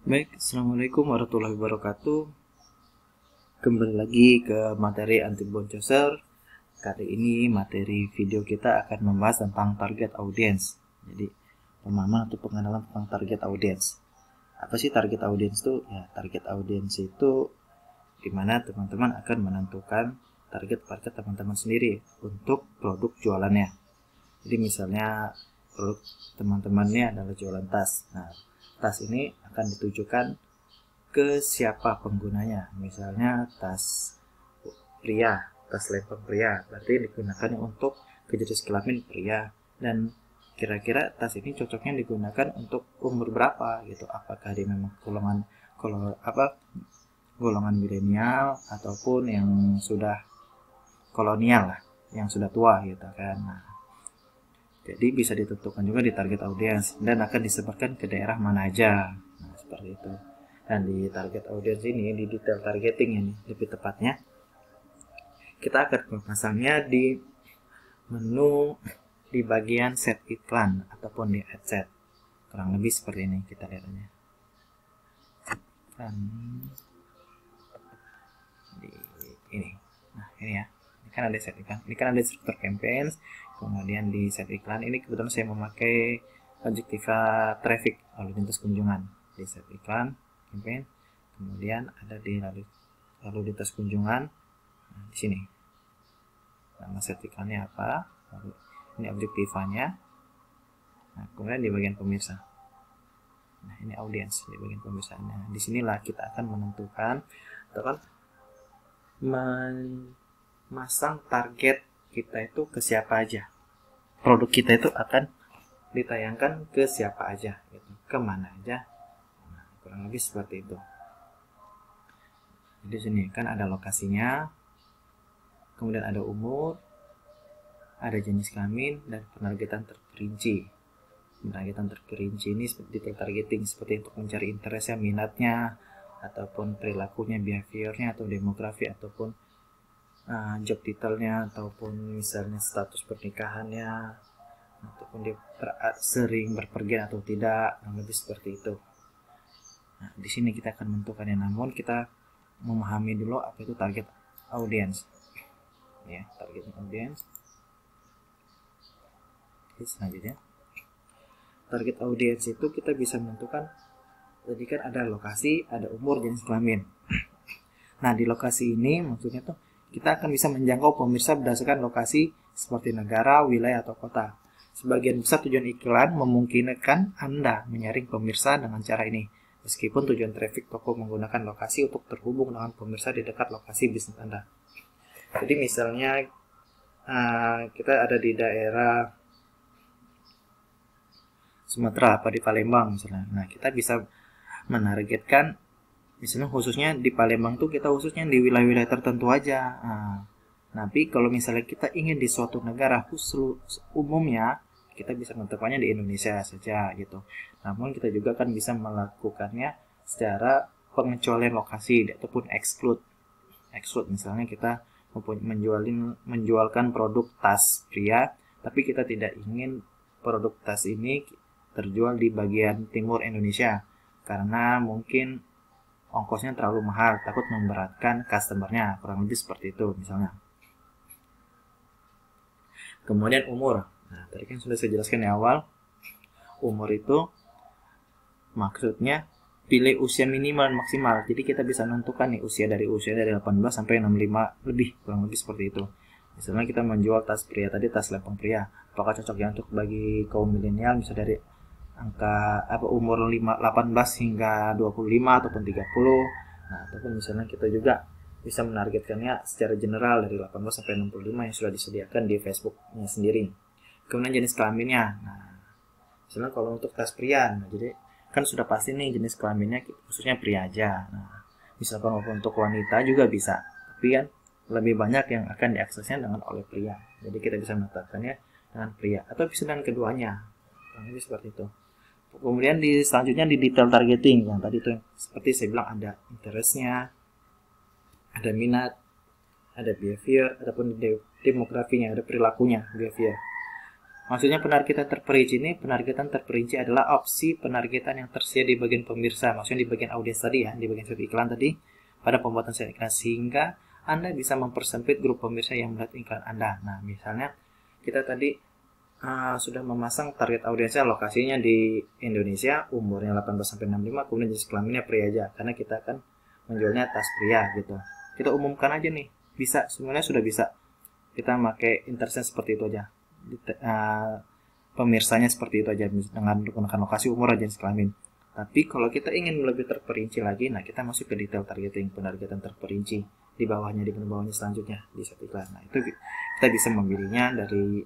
Baik, Assalamualaikum warahmatullahi wabarakatuh. Kembali lagi ke materi anti boncosser. Kali ini materi video kita akan membahas tentang target audience. Jadi, pemahaman atau pengenalan tentang target audience. Apa sih target audience itu? Ya, target audience itu dimana teman-teman akan menentukan target market teman-teman sendiri untuk produk jualannya. Jadi misalnya produk teman-temannya adalah jualan tas. Nah, tas ini akan ditujukan ke siapa penggunanya. Misalnya tas pria, tas lempeng pria, berarti digunakan untuk ke jenis kelamin pria. Dan kira-kira tas ini cocoknya digunakan untuk umur berapa gitu? Apakah dia memang golongan milenial ataupun yang sudah kolonial lah, yang sudah tua gitu kan. Nah, jadi bisa ditentukan juga di target audience dan akan disebarkan ke daerah mana aja. Nah, seperti itu. Dan di target audience ini, di detail targeting ini lebih tepatnya, kita akan memasangnya di menu di bagian set iklan ataupun di ad set. Kurang lebih seperti ini kita lihatnya. Dan di ini. Nah, ini ya. Ini kan ada set iklan. Ini kan ada struktur campaign. Kemudian di set iklan ini kebetulan saya memakai objektiva traffic lalu lintas kunjungan di set iklan campaign. Kemudian ada di lalu lintas kunjungan. Nah, di sini nama set iklannya apa, lalu ini objektivanya. Nah, kemudian di bagian pemirsa, nah ini audience di bagian pemirsa. Nah, disinilah kita akan menentukan atau kan memasang target kita itu ke siapa aja, produk kita itu akan ditayangkan ke siapa aja gitu, kemana aja. Nah, kurang lebih seperti itu. Jadi sini kan ada lokasinya, kemudian ada umur, ada jenis kelamin, dan penargetan terperinci. Penargetan terperinci ini detail targeting seperti untuk mencari interestnya, minatnya, ataupun perilakunya, behaviornya, atau demografi, ataupun job titelnya, ataupun misalnya status pernikahannya, ataupun dia sering berpergian atau tidak, lebih seperti itu. Nah, di sini kita akan menentukannya, namun kita memahami dulu apa itu target audience. Ya, target audience. Oke, selanjutnya, target audience itu kita bisa menentukan, tadi kan ada lokasi, ada umur, jenis kelamin. Nah, di lokasi ini maksudnya tuh kita akan bisa menjangkau pemirsa berdasarkan lokasi seperti negara, wilayah, atau kota. Sebagian besar tujuan iklan memungkinkan Anda menyaring pemirsa dengan cara ini, meskipun tujuan traffic toko menggunakan lokasi untuk terhubung dengan pemirsa di dekat lokasi bisnis Anda. Jadi misalnya kita ada di daerah Sumatera, apa di Palembang misalnya. Nah, kita bisa menargetkan misalnya khususnya di Palembang tuh kita khususnya di wilayah-wilayah tertentu aja. Nah, tapi kalau misalnya kita ingin di suatu negara khusus umumnya, kita bisa menentukannya di Indonesia saja gitu. Namun kita juga kan bisa melakukannya secara pengecualian lokasi ataupun exclude. Exclude misalnya kita menjualkan produk tas pria, tapi kita tidak ingin produk tas ini terjual di bagian timur Indonesia karena mungkin ongkosnya terlalu mahal, takut memberatkan customernya, kurang lebih seperti itu misalnya. Kemudian umur, nah tadi kan sudah saya jelaskan di awal, umur itu maksudnya pilih usia minimal dan maksimal. Jadi kita bisa menentukan nih usia dari 18 sampai 65 lebih, kurang lebih seperti itu. Misalnya kita menjual tas pria tadi, tas lempeng pria, apakah cocok ya untuk bagi kaum milenial, misalnya dari angka umur 18 hingga 25 ataupun 30. Nah, ataupun misalnya kita juga bisa menargetkannya secara general dari 18 sampai 65 yang sudah disediakan di Facebooknya sendiri. Kemudian jenis kelaminnya. Nah, misalnya kalau untuk tas pria, nah, jadi kan sudah pasti nih jenis kelaminnya khususnya pria aja. Nah, misalkan untuk wanita juga bisa, tapi kan lebih banyak yang akan diaksesnya dengan oleh pria. Jadi kita bisa menetapkannya dengan pria atau bisa dengan keduanya. Nah, ini seperti itu. Kemudian selanjutnya di detail targeting yang tadi tuh seperti saya bilang ada interestnya, ada minat, ada behavior ataupun demografinya, ada perilakunya, behavior. Maksudnya penargetan terperinci ini, penargetan terperinci adalah opsi penargetan yang tersedia di bagian pemirsa, maksudnya di bagian audiens tadi ya, di bagian set iklan tadi, pada pembuatan set iklan, sehingga Anda bisa mempersempit grup pemirsa yang melihat iklan Anda. Nah, misalnya kita tadi sudah memasang target audiensnya, lokasinya di Indonesia, umurnya 18-65, kemudian jenis kelaminnya pria aja, karena kita akan menjualnya tas pria gitu. Kita umumkan aja nih, bisa, sebenarnya sudah bisa. Kita pakai interest seperti itu aja. Pemirsanya seperti itu aja dengan menggunakan lokasi, umur, dan jenis kelamin. Tapi kalau kita ingin lebih terperinci lagi, nah kita masuk ke detail targeting, penargetan terperinci di bawahnya, di bawahnya selanjutnya di set iklan. Nah itu kita bisa memilihnya dari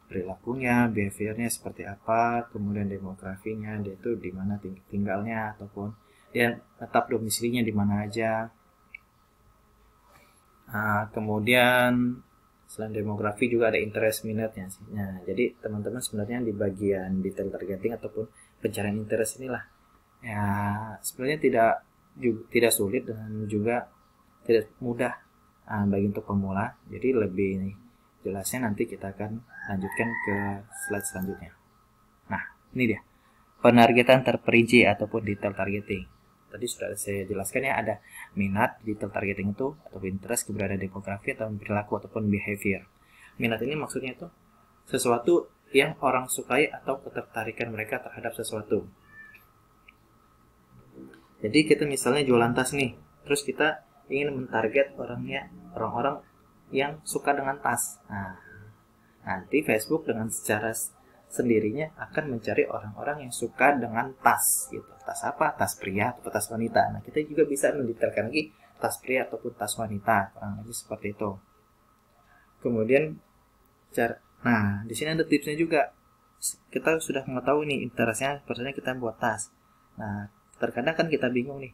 perilakunya, behaviornya seperti apa, kemudian demografinya, dia itu di mana tinggalnya, ataupun dia tetap domisilinya di mana aja. Kemudian selain demografi juga ada interest minute-nya sih. Nah, jadi teman-teman sebenarnya di bagian detail targeting ataupun pencarian interest inilah ya sebenarnya tidak sulit dan juga tidak mudah bagi untuk pemula. Jadi lebih jelasnya nanti kita akan lanjutkan ke slide selanjutnya. Nah, ini dia penargetan terperinci ataupun detail targeting. Tadi sudah saya jelaskan ya, ada minat, detail targeting itu, atau interest, keberadaan demografi, atau perilaku, ataupun behavior. Minat ini maksudnya itu sesuatu yang orang sukai atau ketertarikan mereka terhadap sesuatu. Jadi kita misalnya jualan tas nih, terus kita ingin mentarget orang-orang yang suka dengan tas. Nah, nanti Facebook dengan secara sendirinya akan mencari orang-orang yang suka dengan tas gitu. Tas apa? Tas pria atau tas wanita. Nah, kita juga bisa mendetailkan lagi tas pria ataupun tas wanita, kurang lebih seperti itu. Kemudian nah, di sini ada tipsnya juga. Kita sudah mengetahui nih interestnya, persennya kita buat tas. Nah, terkadang kan kita bingung nih,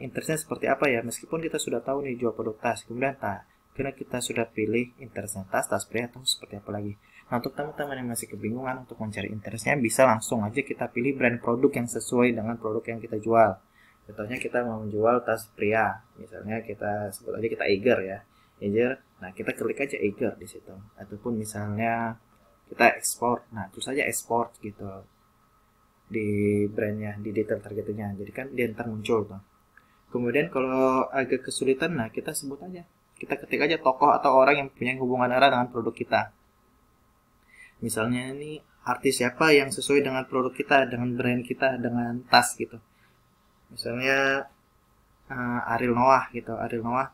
interestnya seperti apa ya, meskipun kita sudah tahu nih jual produk tas, kemudian karena kita sudah pilih interestnya tas pria atau seperti apa lagi. Nah, untuk teman-teman yang masih kebingungan untuk mencari interestnya, bisa langsung aja kita pilih brand produk yang sesuai dengan produk yang kita jual. Contohnya kita mau menjual tas pria, misalnya kita sebut aja kita Eiger ya, Eiger. Nah, kita klik aja Eiger di situ. Ataupun misalnya kita ekspor, nah terus aja ekspor gitu di brandnya, di detail targetnya. Jadi kan dia ntar muncul tuh. Kemudian kalau agak kesulitan, nah kita sebut aja, kita ketik aja tokoh atau orang yang punya hubungan erat dengan produk kita. Misalnya ini artis siapa yang sesuai dengan produk kita, dengan brand kita, dengan tas gitu. Misalnya Ariel Noah gitu. Ariel Noah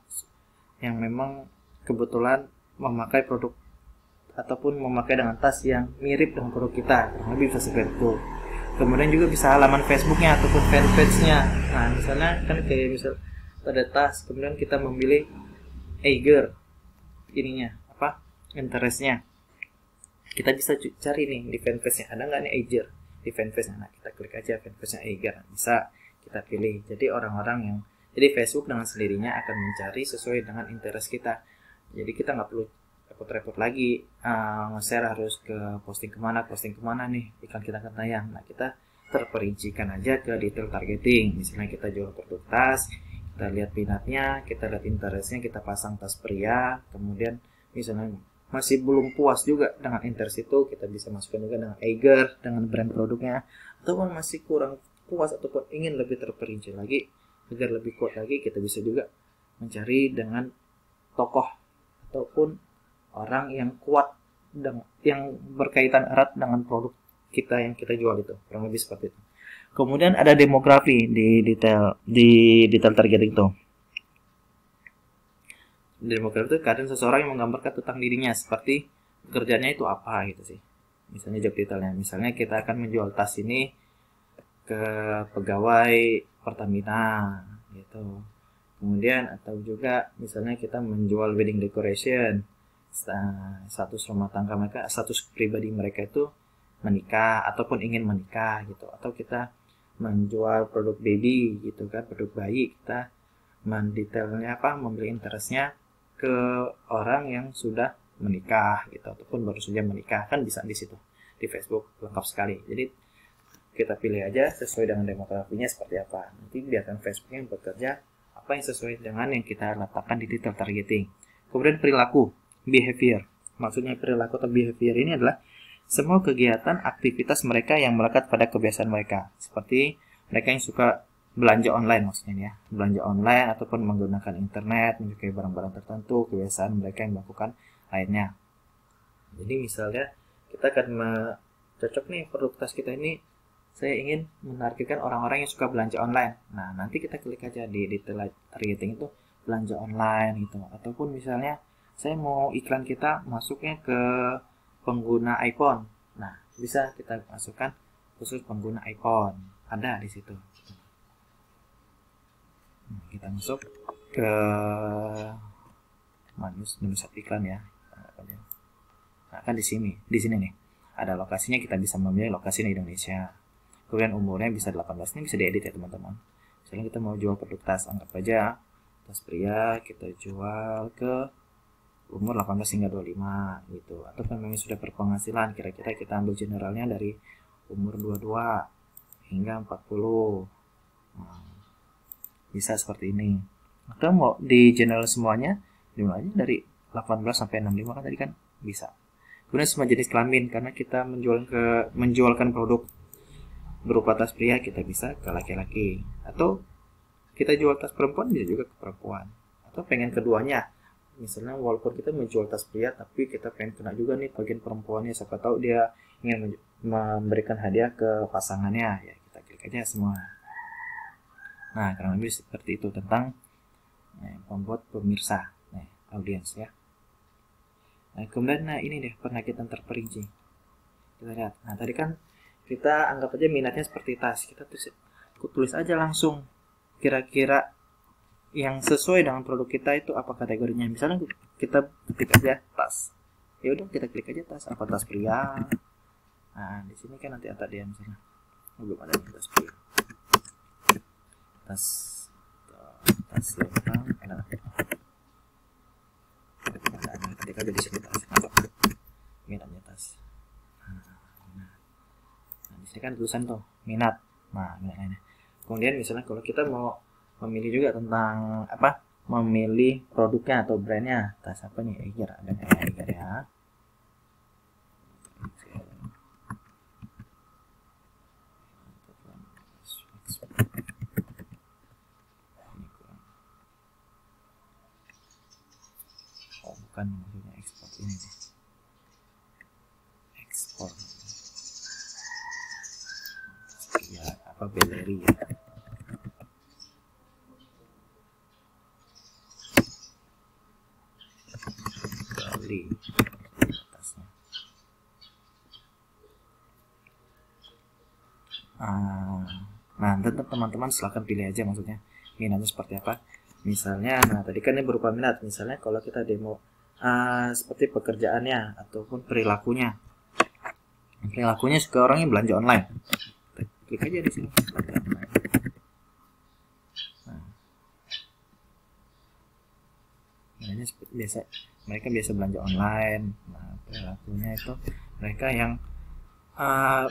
yang memang kebetulan memakai produk ataupun memakai dengan tas yang mirip dengan produk kita. Lebih bisa seperti itu. Kemudian juga bisa halaman Facebooknya ataupun fanpage-nya. Nah, misalnya kan kayak misal ada tas, kemudian kita memilih Eiger ininya, interestnya. Kita bisa cari nih di fanpage-nya, ada nggak nih Eiger di fanpage-nya. Nah, kita klik aja fanpage-nya Eiger, bisa kita pilih. Jadi jadi Facebook dengan sendirinya akan mencari sesuai dengan interest kita. Jadi kita nggak perlu repot-repot lagi nge-share harus ke posting kemana nih iklan kita akan tayang. Nah, kita terperincikan aja ke detail targeting. Misalnya kita jual produk tas, kita lihat minatnya, kita lihat interestnya, kita pasang tas pria. Kemudian misalnya masih belum puas juga dengan interest itu, kita bisa masukkan juga dengan Eiger, dengan brand produknya. Ataupun masih kurang puas ataupun ingin lebih terperinci lagi, agar lebih kuat lagi, kita bisa juga mencari dengan tokoh ataupun orang yang kuat dan yang berkaitan erat dengan produk kita yang kita jual itu, kurang lebih seperti itu. Kemudian ada demografi di detail targeting itu. Demografi itu kadang seseorang yang menggambarkan tentang dirinya, seperti pekerjaannya itu apa gitu sih. Misalnya job detailnya, misalnya kita akan menjual tas ini ke pegawai Pertamina gitu. Kemudian atau juga misalnya kita menjual wedding decoration, status rumah tangga mereka, status pribadi mereka itu menikah ataupun ingin menikah gitu. Atau kita menjual produk baby gitu kan, produk bayi, kita mendetailnya membeli interestnya ke orang yang sudah menikah gitu ataupun baru saja menikah, kan bisa di situ di Facebook, lengkap sekali. Jadi kita pilih aja sesuai dengan demografinya seperti apa, nanti biarkan Facebooknya yang bekerja apa yang sesuai dengan yang kita letakkan di detail targeting. Kemudian perilaku, behavior. Maksudnya perilaku atau behavior ini adalah semua kegiatan aktivitas mereka yang melekat pada kebiasaan mereka. Seperti mereka yang suka belanja online maksudnya ya. Belanja online ataupun menggunakan internet, menyukai barang-barang tertentu, kebiasaan mereka yang melakukan lainnya. Jadi misalnya kita akan cocok nih produktivitas kita ini, saya ingin menargetkan orang-orang yang suka belanja online. Nah, nanti kita klik aja di detail targeting itu belanja online gitu. Ataupun misalnya saya mau iklan kita masuknya ke pengguna iPhone. Nah, bisa kita masukkan khusus pengguna iPhone. Ada di situ. Nah, kita masuk ke menu set iklan ya. Nah, kan di sini nih ada lokasinya, kita bisa memilih lokasi di Indonesia. Kemudian umurnya bisa 18, ini bisa diedit ya teman-teman. Misalnya kita mau jual produk tas, anggap aja tas pria kita jual ke umur 18 hingga 25 gitu. Atau kan memang sudah berpenghasilan, kira-kira kita ambil generalnya dari umur 22 hingga 40. Nah, bisa seperti ini. Atau mau di general semuanya, dimulai dari 18 sampai 65 kan tadi kan bisa. Kemudian semua jenis kelamin, karena kita menjualkan produk berupa tas pria, kita bisa ke laki-laki. Atau kita jual tas perempuan, bisa juga ke perempuan. Atau pengen keduanya, misalnya walaupun kita menjual tas pria, tapi kita pengen kena juga nih bagian perempuannya, siapa tahu dia ingin memberikan hadiah ke pasangannya, ya kita klik aja semua. Nah, kurang lebih seperti itu tentang membuat pemirsa, audiens ya. Nah, kemudian ini deh penagihan terperinci. Kita lihat. Nah, tadi kan kita anggap aja minatnya seperti tas. Kita tulis aja langsung kira-kira yang sesuai dengan produk kita itu apa kategorinya. Misalnya kita klik aja tas. Ya udah kita klik aja tas, apa tas pria. Nah, di sini kan nanti ada dia misalnya. Belum ada tas pria. Tas lempang enak. Ketika jadi sini tas, minatnya tas. Nah, di sini kan tulisan tuh minat. Nah, minatnya. Kemudian misalnya kalau kita mau memilih juga tentang memilih produknya atau brandnya, tas apa nih? Eiger, ada Eiger ya. Bukan maksudnya ekspor ini nih. Ekspor ya, apa beleri ya. Bali atasnya. Nah, teman-teman silahkan pilih aja maksudnya minatnya seperti apa. Misalnya, nah tadi kan ini berupa minat. Misalnya kalau kita demo seperti pekerjaannya ataupun perilakunya. Perilakunya suka orangnya belanja online. Klik aja di sini. Nah, biasa mereka biasa belanja online. Nah, perilakunya itu mereka yang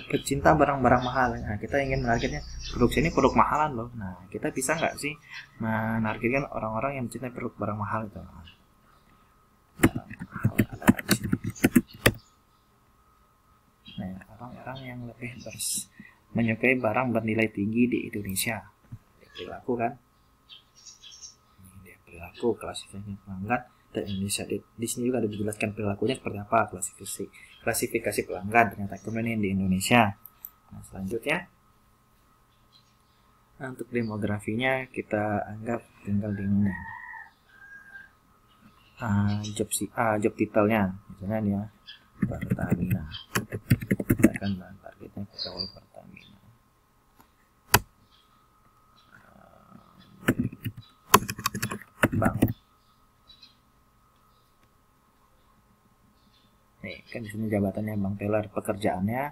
pecinta barang-barang mahal. Nah, kita ingin menargetnya produk ini produk mahalan loh. Nah, kita bisa nggak sih menargetkan orang-orang yang mencintai produk barang mahal itu? Ada di sini. Nah, orang-orang yang lebih menyukai barang bernilai tinggi di Indonesia. Perilaku kan? Ini dia perilaku, klasifikasi pelanggan dan Indonesia. Di sini juga ada dijelaskan perilakunya seperti apa, klasifikasi pelanggan ternyata kemudian di Indonesia. Nah, selanjutnya untuk demografinya kita anggap tinggal di ini. Job titelnya misalnya dia Pertamina. Kita akan targetnya pegawai Pertamina. Bank. Nih, kan di sini jabatannya Bank Teller, pekerjaannya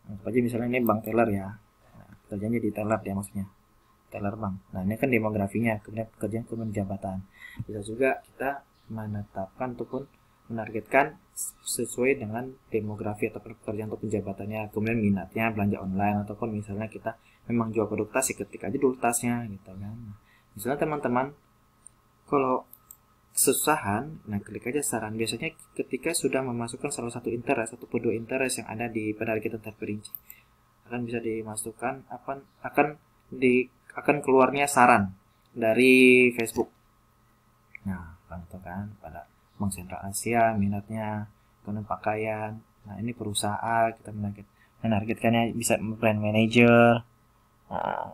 anggap aja misalnya ini Bank Teller ya. Nah, pekerjaannya di teller dia maksudnya. Teller bank. Nah, ini kan demografinya, kemudian pekerjaan, kemudian jabatan. Bisa juga kita menetapkan ataupun menargetkan sesuai dengan demografi atau pekerjaan atau jabatannya, kemudian minatnya belanja online, ataupun misalnya kita memang jual produk tas, ketik aja dulu tasnya gitu kan. Misalnya teman-teman kalau kesusahan, nah klik aja saran. Biasanya ketika sudah memasukkan salah satu interest atau dua interest yang ada di penargetan terperinci, akan bisa dimasukkan akan keluarnya saran dari Facebook. Nah, contoh kan pada Bank Sentral Asia minatnya kemudian pakaian. Nah, ini perusahaan kita menargetkannya bisa brand manager. Nah,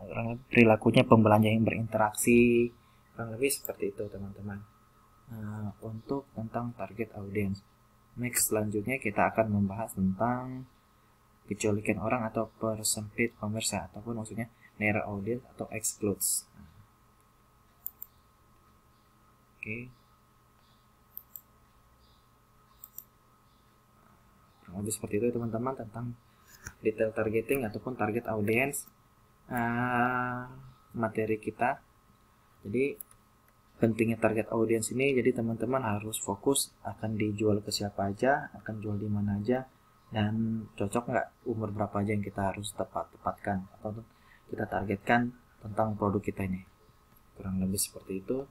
perilakunya pembelanja yang berinteraksi. Kurang lebih seperti itu, teman-teman. Nah, untuk tentang target audience. Next, selanjutnya kita akan membahas tentang kecolikan orang atau persempit pemirsa, ataupun maksudnya narrow audience atau excludes. Oke. Lebih seperti itu teman-teman tentang detail targeting ataupun target audience materi kita. Jadi pentingnya target audience ini, jadi teman-teman harus fokus akan dijual ke siapa aja, akan jual di mana aja, dan cocok nggak, umur berapa aja yang kita harus tepatkan atau kita targetkan tentang produk kita ini. Kurang lebih seperti itu.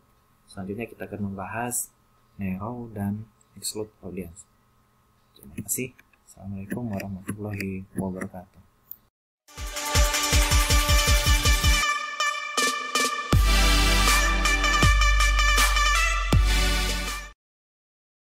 Selanjutnya kita akan membahas narrow dan exclude audience. Terima kasih. Assalamualaikum warahmatullahi wabarakatuh.